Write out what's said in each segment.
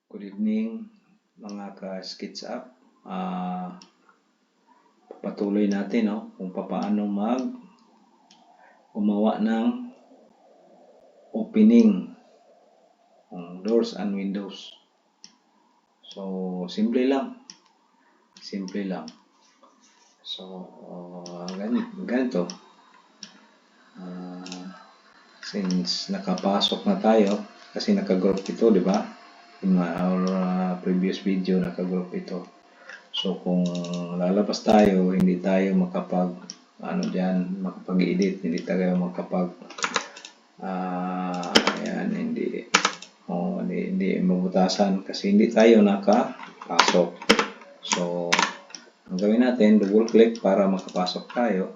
Good evening mga ka-SketchUp. Patuloy natin kung paano gumawa ng opening ng doors and windows. So, simple lang. So, ganito. Since nakapasok na tayo, kasi naka-group ito, di ba? In our previous video, naka-group ito. So, kung lalabas tayo, hindi tayo makapag-edit, hindi tayo hindi mabutasan kasi hindi tayo nakapasok. So, ang gawin natin, double click para makapasok tayo.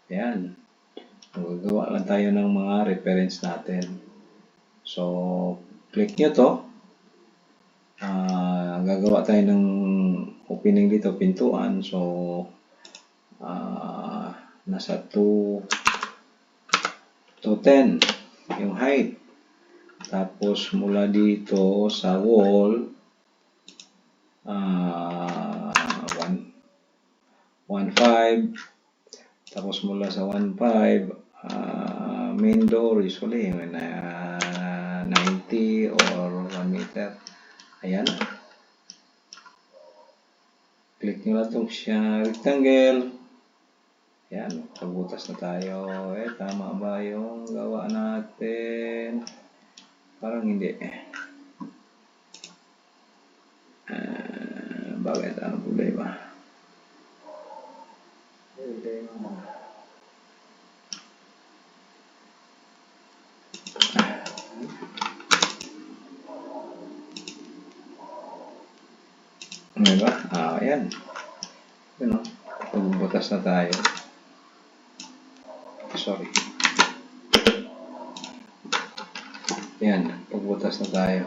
Ayan. Magagawa lang tayo ng mga reference natin. So, click nyo to. Gagawa tayo ng opening dito, pintuan. So, nasa 210 yung height. Tapos, mula dito sa wall, 1.5. Tapos, mula sa 1.5, main door usually 90 or 1 meter. Ayan. Click nyo lang itong siya rectangle. Ayan. Pagbutas na tayo. Tama ba yung gawa natin? Parang hindi. Bakit? Ano problema? Diba? Ayan. Pagbutas na tayo. Sorry. Ayan. Pagbutas na tayo.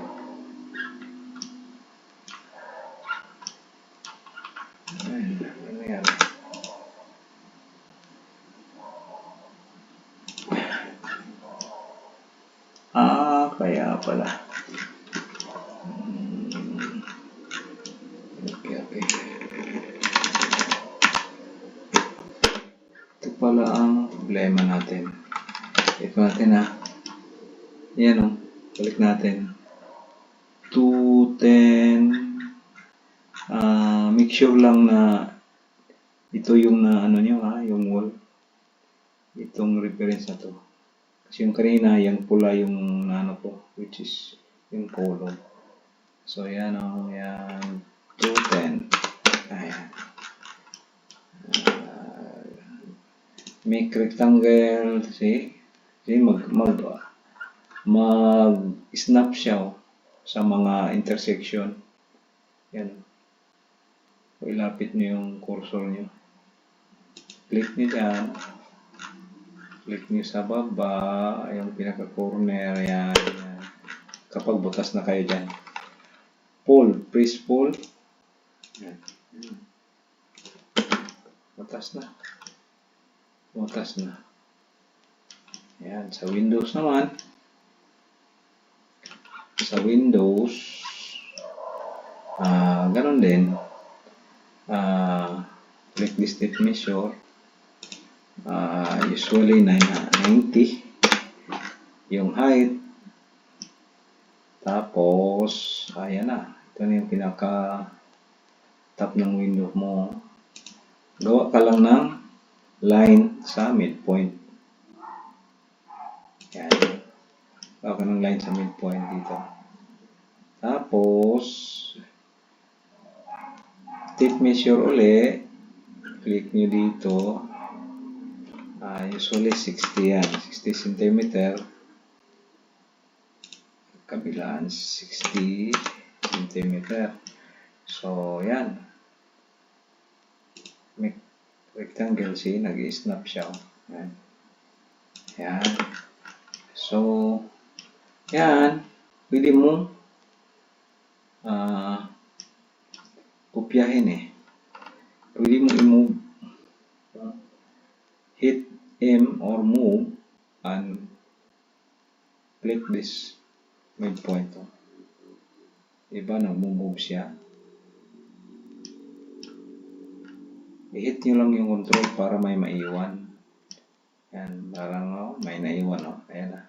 Ayan. Ano yan? Kaya pala. Okay. Ito pala ang problema natin. Ito natin Yan balik natin. 210. Make sure lang na ito yung yung wall. Itong reference na to. Kasi yung kanina, yung pula yung which is yung column. So, yan yan. 210. Ayan. Make rectangle. See, mag-snap siya sa mga intersection. Yan. Ilapit nyo yung cursor nyo. Click nyo dyan. Click nyo sa baba, yung pinaka-corner, yan. Kapag butas na kayo dyan. Pull, press pull. Yan. Butas na. Yan, sa Windows naman. Sa Windows, ganun din. Click this tape measure. Usually 90 yung height. Tapos ayan ito na yung pinaka top ng window mo. Gawa ka lang ng line sa midpoint. Ayan. Gawa ka ng line sa midpoint dito. Tapos tape measure uli. Click nyo dito. Usually 60 yan. 60 cm. Kabilaan 60 cm. So, yan. Make rectangle, see? Nag-snap siya. Yan. Yan. So, yan. Pwede mo kopyahin Pwede mo i-move. Hit M or move and click this midpoint. Diba, nag-move siya. I-hit nyo lang yung control para may maiwan. Yan, parang may naiwan. Ayan na.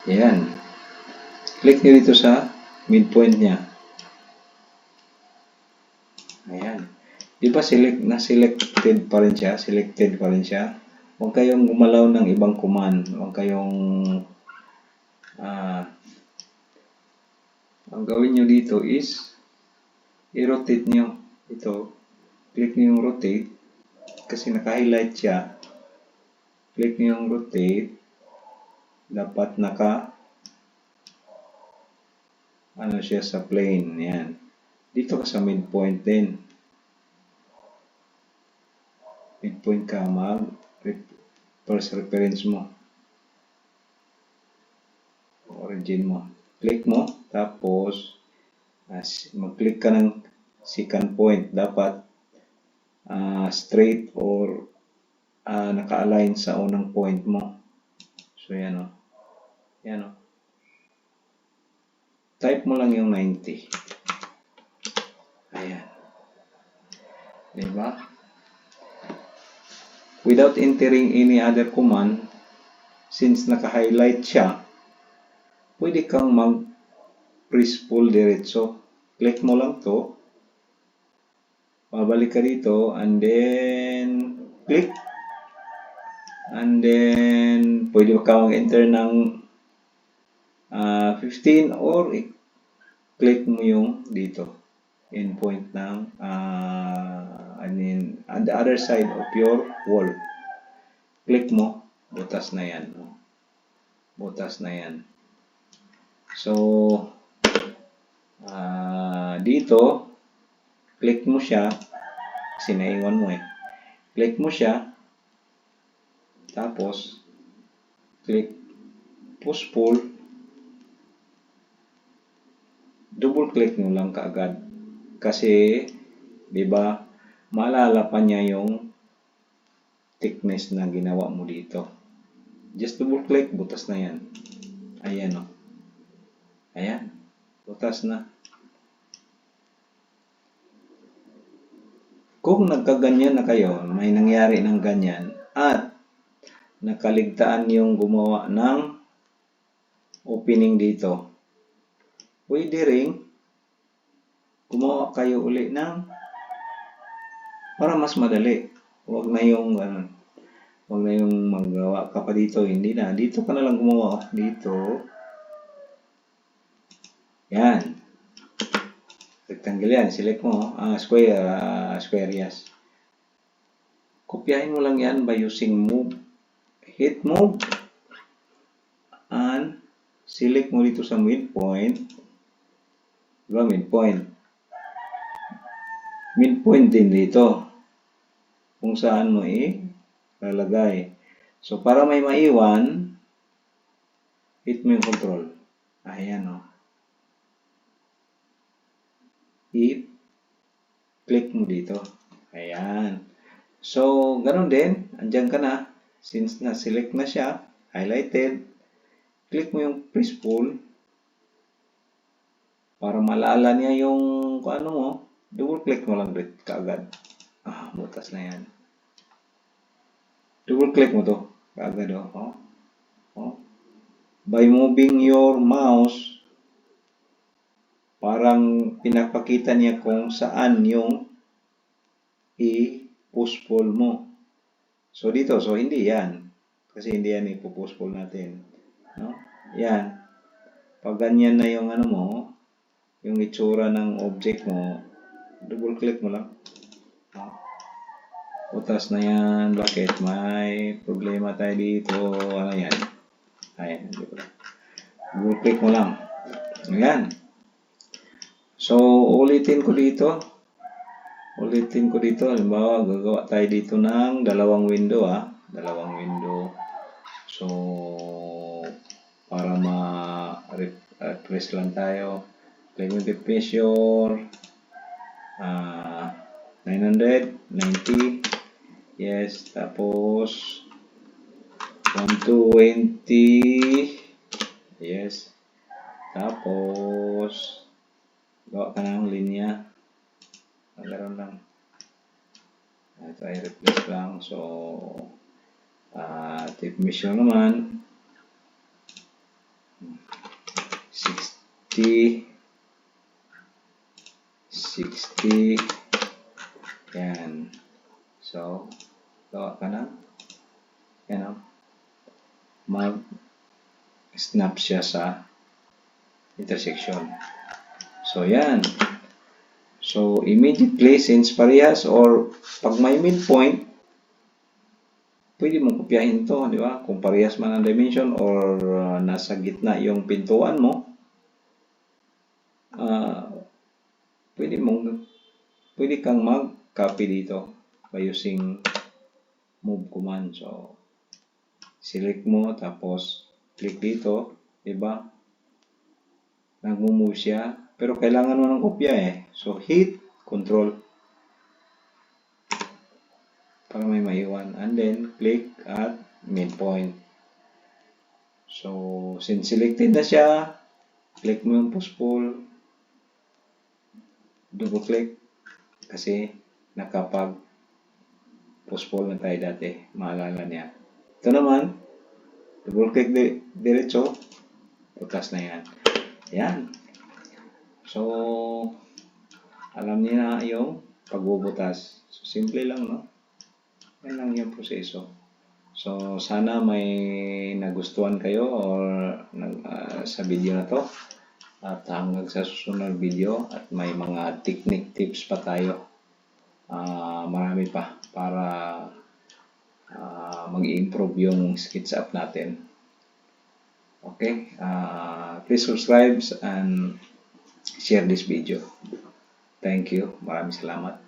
Yan. Click nyo dito sa midpoint niya. Ayan. Di ba selected pa rin siya? Selected pa rin siya. Huwag kayong gumalaw ng ibang command. Huwag kayong ang gawin nyo dito is i-rotate nyo. Ito. Click nyo yung rotate. Kasi naka-highlight siya. Click nyo yung rotate. Dapat ano siya sa plane. Yan. Dito ka sa midpoint din. Midpoint ka first reference mo. Origin mo. Click mo. Tapos mag-click ka ng second point. Dapat straight or naka-align sa unang point mo. So yan o. Yan o. Type mo lang yung 90. Ayan. Diba? Without entering any other command, since naka-highlight siya, pwede kang mag-press pull diretso. Click mo lang to. Babalik ka dito and then click. And then pwede ka mag-enter ng 15 or click mo yung dito. Endpoint ng on the other side of your wall. Click mo, butas na yan. Butas na yan. So, dito, click mo siya, kasi naiwan mo Click mo siya, tapos, click push pull, double click nyo lang kaagad. Kasi, di ba, maalala pa niya yung thickness na ginawa mo dito. Just double click, butas na yan. Ayan o. Ayan. Butas na. Kung nagkaganyan na kayo, may nangyari ng ganyan, at nakaligtaan yung gumawa ng opening dito, pwede ring gumawa kayo uli ng para mas madali. Huwag na yung magawa ka pa dito. Hindi na. Dito ka na lang gumawa. Dito. Yan. Rectangle yan. Select mo. Square, yes. Kopyahin mo lang yan by using move. Hit move. And select mo dito sa midpoint. Diba midpoint? Midpoint din dito. Kung saan mo lalagay. So, para may maiwan, hit mo yung control. Ayan o. I-click mo dito. Ayan. So, ganun din. Andyan ka na. Since na-select na siya, highlighted, click mo yung press pull para malala niya yung ano mo. Double click mo lang kaagad. Butas na yan. Double click mo to. Kaagad o. By moving your mouse, parang pinapakita niya kung saan yung i-push pull mo. So dito, hindi yan. Kasi hindi yan i-push pull natin. No? Yan. Pag ganyan na yung ano mo, yung itsura ng object mo, double click mo lang. Butas na yan. Bakit? May problema tayo dito. Ano yan? Ayan. Double click mo lang. Ayan. So, ulitin ko dito. Halimbawa, gagawa tayo dito ng dalawang window. Dalawang window. So, para ma-refresh lang tayo. Click mo the pressure. 900, 90. Yes, tapos 120. Yes. Tapos, gawa ka ng linya. Nagaroon lang. Ito ay replace lang. So, tape measure naman. 60. Yan. So, gawa ka na. Yan o. Mag-snap siya sa intersection. So, yan. So, immediately, since parehas or pag may midpoint, pwede mong kopyahin to, di ba? Kung parehas man ang dimension or nasa gitna yung pintuan mo, pwede kang mag-copy dito by using move command. So, select mo, tapos click dito, di ba? Nag-move siya, pero kailangan mo ng kopya eh. So, hit, control, para may maiwan. And then, click at midpoint. So, since selected na siya, click mo yung push-pull, double-click, kasi nakapag push-pull na tayo dati. Maalala niya. Ito naman, double-click diretso, butas na yan. Yan. So, alam niya na yung pagbubutas. So, simple lang, no? Yan lang yung proseso. So, sana may nagustuhan kayo or sa video na to. At hanggang sa susunod video at may mga technique tips pa tayo. Marami pa para mag-improve yung SketchUp natin. Okay, please subscribe and share this video. Thank you. Maraming salamat.